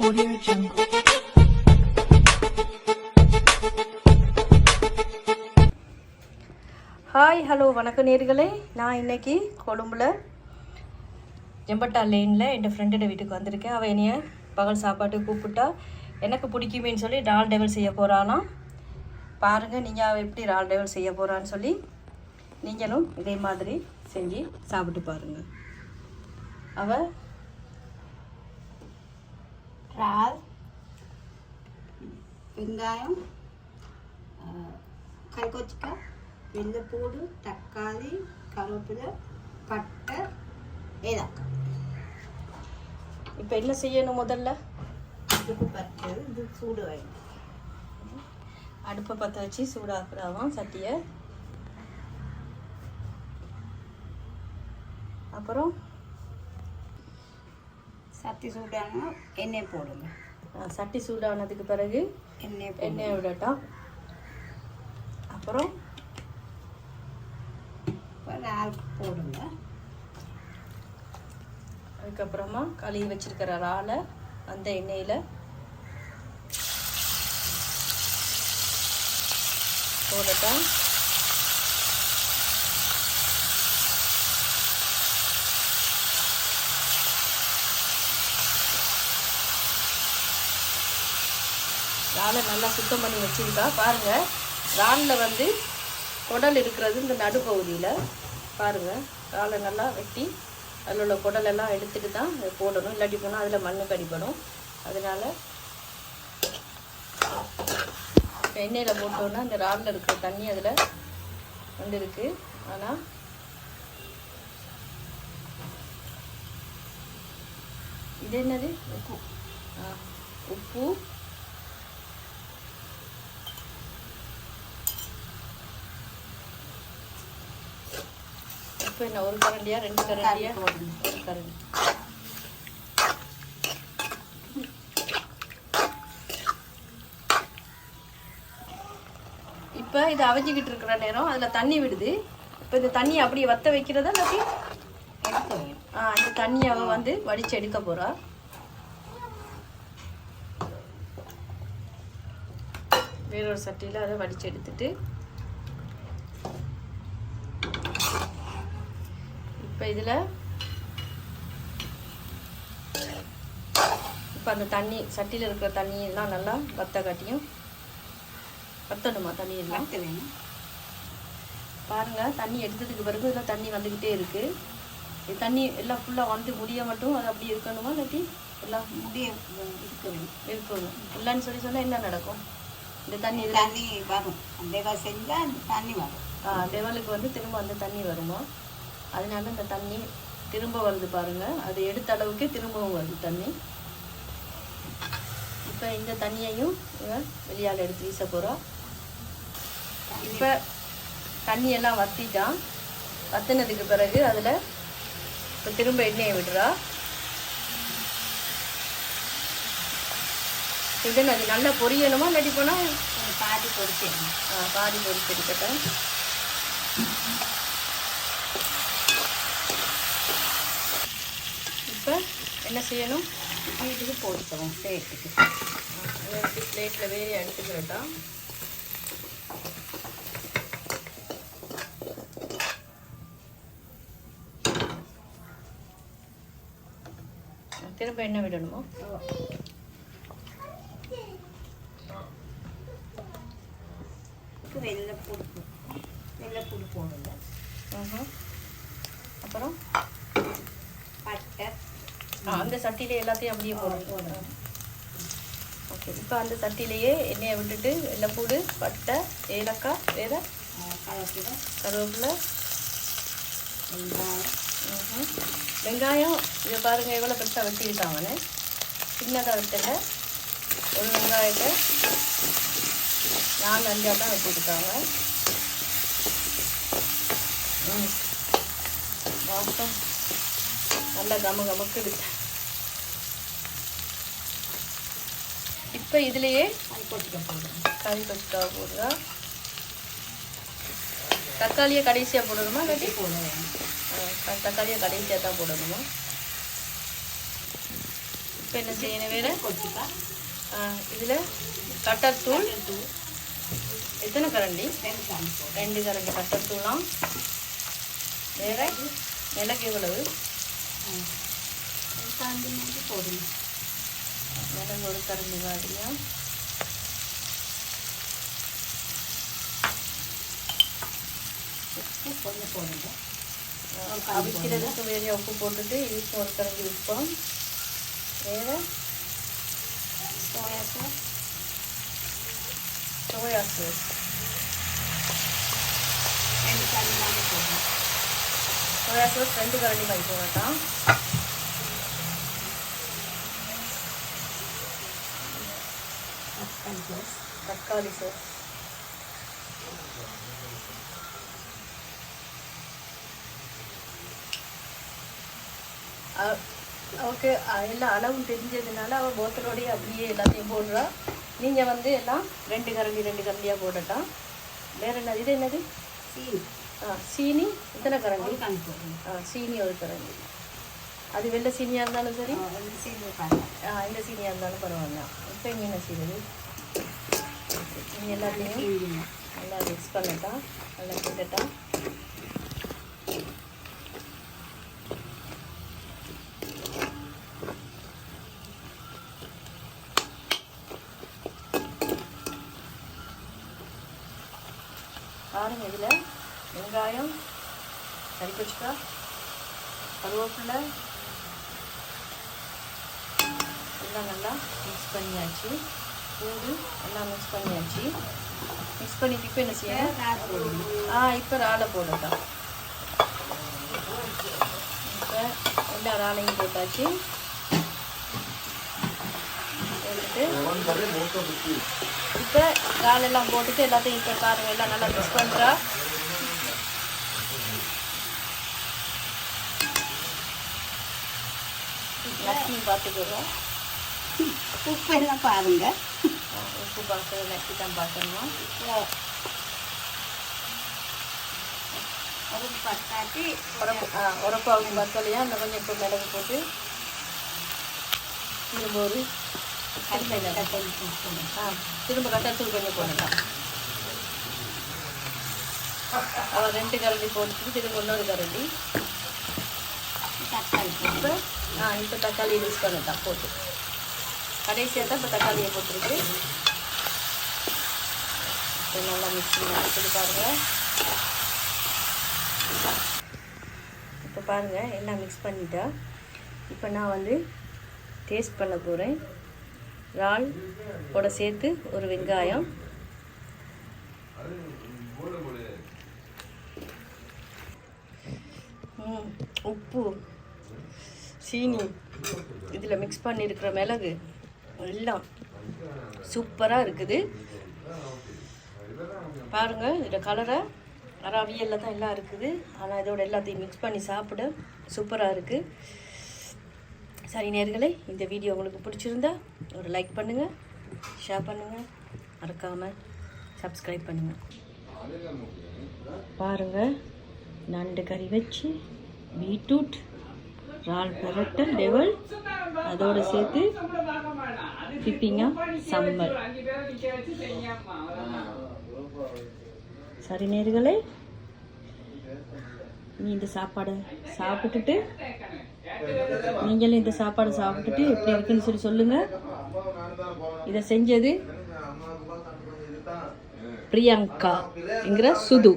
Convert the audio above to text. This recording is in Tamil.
Audio Jungle. ஹாய் ஹலோ வணக்கம் நேர்களே. நான் இன்றைக்கி கொழும்புல ஜெம்பட்டா லேனில் என் ஃப்ரெண்டோட வீட்டுக்கு வந்திருக்கேன். அவள் என்னைய பகல் சாப்பாட்டுக்கு கூப்பிட்டா எனக்கு பிடிக்குமேன்னு சொல்லி டால் டெவல் செய்ய போகிறானா. பாருங்கள் நீங்கள் அவள் எப்படி டால் டெவல் செய்ய போகிறான்னு சொல்லி நீங்களும் இதே மாதிரி செஞ்சு சாப்பிட்டு பாருங்கள். அவள் இறால், வெங்காயம், கல்கொச்சிக்காய், வெள்ளைப்பூடு, தக்காளி, கருவேப்பிலை, பட்டை, ஏலக்காய். இப்போ என்ன செய்யணும்? முதல்ல அடுப்பு பற்ற இது சூடு வேணும். அடுப்பை பற்ற வச்சு சூடாக்குறாவாம் சட்டியை. அப்புறம் சட்டி சூடான எண்ணெய் போடுங்க. சட்டி சூடானதுக்கு பிறகு எண்ணெய் விடட்டும். அப்புறம் இறால் போடுங்க. அதுக்கப்புறமா கழுவி வச்சிருக்கிற இறாலை அந்த எண்ணெயில் போடட்டும். இறாலை நல்லா சுத்தம் பண்ணி வச்சுருக்கா. பாருங்கள், இறாலில் வந்து குடல் இருக்கிறது இந்த நடுப்பகுதியில். பாருங்கள், இறாலை நல்லா வெட்டி அதில் உள்ள குடலெல்லாம் எடுத்துட்டு தான் போடணும். இல்லாட்டி போனால் அதில் மண்ணு கடிப்படும். அதனால் எண்ணெயில் போட்டோன்னா இந்த இறாலில் இருக்கிற தண்ணி அதில் வந்துருக்கு. ஆனால் இது என்னது? உப்பு. உப்பு, இப்போ என்ன ஒரு கரண்டியா ரெண்டு கரண்டியா? ஒரு கரண்டி. இப்போ இது அவிஞ்சிக்கிட்டு இருக்கிற நேரம் அதில் தண்ணி விடுது. இப்போ இந்த தண்ணியை அப்படியே வற்ற வைக்கிறதா இல்லாட்டி எடுக்க வேணும். இந்த தண்ணியை அவள் வந்து வடித்து எடுக்க போகிறா. வேறொரு சட்டியில் அதை வடித்து எடுத்துட்டு இப்போ இதில் இப்போ அந்த தண்ணி சட்டியில் இருக்கிற தண்ணியெல்லாம் நல்லா வற்றணுமா? தண்ணி எல்லாம் வேணும். பாருங்கள், தண்ணி எடுத்ததுக்கு பிறகு இதில் தண்ணி வந்துக்கிட்டே இருக்குது. இது தண்ணி எல்லாம் ஃபுல்லாக வந்து முடிய மட்டும் அது அப்படி இருக்கணுமா இல்லாட்டி எல்லாம் முடிய இருக்கணும்? இல்லைன்னு சொன்னால் என்ன நடக்கும்? இந்த தண்ணி தண்ணி வரும். அந்த செஞ்சால் அந்த தண்ணி வரும். லெவலுக்கு வந்து திரும்ப அந்த தண்ணி வருமா? அதனால இந்த தண்ணி திரும்ப வருது பாருங்கள். அது எடுத்த அளவுக்கே திரும்பவும் வருது தண்ணி. இப்போ இந்த தண்ணியையும் வெளியால் எடுத்து வீச போகிறோம். இப்போ தண்ணியெல்லாம் வற்றிட்டான். வற்றினதுக்கு பிறகு அதில் இப்போ திரும்ப எண்ணெயை விடுறா. இது அது நல்லா பொரியணுமா இல்லாட்டி போனால் பாதி பொரிச்சிடணும். பாதி பொரிச்சு எடுக்கட்டேன். இப்போ என்ன செய்யணும்? இதுக்கு போட்டுக்கிறோம் பிளேட்டுக்கு. பிளேட்டில் வேறு எடுத்துக்கிறட்டா. திரும்ப என்ன விடணுமோ? வெள்ளைப்பூடு போடுங்க. அப்புறம் பட்டை, அந்த சட்டியிலே எல்லாத்தையும் அப்படியே போடணும். ஓகே, இப்போ அந்த சட்டியிலேயே எண்ணெயை விட்டுட்டு வெள்ளைப்பூடு, பட்டை, ஏலக்காய், வேறு கருவேப்பிலை, வெங்காயம். இதை பாருங்கள் எவ்வளோ பெருசாக வெட்டியிருக்காங்கன்னு. சின்னதாக வெட்டலை. ஒரு வெங்காயத்தை 4-5 தான் வெட்டியிருக்காங்க. வாசம் நல்லா கமக்குது. இப்போ இதுலேயே கறி கொச்சிக்காய் போடுறா. தக்காளியை கடைசியாக போடணுமா இல்லாட்டி தக்காளியை கடைசியாக தான் போடணுமா? இப்போ என்ன செய்யணும் வேறு? போட்டுக்கா. இதில் கட்டர் தூள் தூள் எத்தனை கரண்டி? 2 கரண்டி போடுறேன். 2 கரண்டி கட்டர் தூளாம். வேறு மிளகு எவ்வளவு? காந்தி மாதிரி போடணும். மிளகு ஒரு கரண்டி மாதிரியா? உப்பு கொஞ்சம் போடுங்க. அவிக்கிறதுக்கு வேறு உப்பு போட்டுட்டு இதுக்கு ஒரு கரண்டி உப்பம். வேறு சோயா சாஸ். சோயா சாஸ் 2 கரண்டி மாதிரி போடணும். சோயா சாஸ் 2 கரண்டி மாதிரி போடட்டான். தக்காளி சாஸ் ஓகே. எல்லா அளவும் தெரிஞ்சதுனால அவள் போத்தலோடையே அப்படியே எல்லாத்தையும் போடுறா. நீங்கள் வந்து எல்லாம் 2 கரண்டியாக போடட்டான். வேறு என்ன? இது என்னது? சீனி. சீனி எத்தனை கரண்டி? ஒரு கரண்டி போடணும். சீனி ஒரு கரண்டி. அது வெள்ளை சீனியாக இருந்தாலும் சரி, சீனி பாருங்க. இந்த சீனியாக இருந்தாலும் பரவாயில்ல. இப்போ இங்கே என்ன செய்யுது? இனி எல்லாத்தையும் நல்லா மிக்ஸ் பண்ணட்டா. நல்லா கிட்டட்டா. பாருங்கள், இதில் வெங்காயம், கறிக்கொச்சிக்காய், கருவேப்பிலை எல்லாம் நல்லா மிக்ஸ் பண்ணியாச்சு. பூண்டு எல்லாம் மிக்ஸ் பண்ணியாச்சு. மிக்ஸ் பண்ணிட்டு இப்போ என்ன செய்யணும்? இப்போ இறாலை போடட்டா. இப்போ எல்லா இறாலையும் போட்டாச்சு. போட்டுட்டு இப்போ இறாலெல்லாம் போட்டுட்டு எல்லாத்தையும் இப்போ பாருங்க எல்லாம் நல்லா மிக்ஸ் பண்ணுறா. நக்கி பார்த்துக்கிறோம். உப்பு எல்லாம் பாருங்க. உப்பு பார்க்குறது நக்கி தான் பார்க்கணும். உப்பு பத்தாட்டி உரப்பாவும் பத்தலையா அந்த கொஞ்சம் இப்போ மிளகு போட்டு திரும்ப ஒரு திரும்ப கட்டாத்தூள் கொஞ்சம் போடலாம். அவள் 2 கரண்டி போட்டுட்டு திரும்ப இன்னொரு கரண்டி தக்காளி. இப்போ தக்காளி யூஸ் பண்ணட்டான் போட்டு கடைசியாக தான் இப்போ தக்காளியை போட்டுருக்கு. இப்போ நல்லா மிக்ஸ் பண்ணி பாருங்கள். இப்போ பாருங்கள் எல்லாம் மிக்ஸ் பண்ணிட்டா. இப்போ நான் வந்து டேஸ்ட் பண்ண போகிறேன். இறால் கூட சேர்த்து ஒரு வெங்காயம், உப்பு, சீனி, இதில் மிக்ஸ் பண்ணியிருக்கிற மிளகு எல்லாம் சூப்பராக இருக்குது. பாருங்கள், இதில் கலரை அவியலில் தான் எல்லாம் இருக்குது. ஆனால் இதோட எல்லாத்தையும் மிக்ஸ் பண்ணி சாப்பிட சூப்பராக இருக்குது. சரி நேயர்களே, இந்த வீடியோ உங்களுக்கு பிடிச்சிருந்தா ஒரு லைக் பண்ணுங்கள், ஷேர் பண்ணுங்கள், மறக்காமல் சப்ஸ்கிரைப் பண்ணுங்கள். பாருங்கள், நண்டு கறி வச்சு பீட்ரூட் இறால் பிரட்டல் டெவல் அதோடு சேர்த்து பிப்பிங்க சம்பல். சரி நேயர்களே, நீ இந்த சாப்பாடை சாப்பிட்டுட்டு நீங்களும் இந்த சாப்பாடு சாப்பிட்டுட்டு எப்படி இருக்குன்னு சொல்லி சொல்லுங்கள். இதை செஞ்சது பிரியங்கா என்கிற சுது.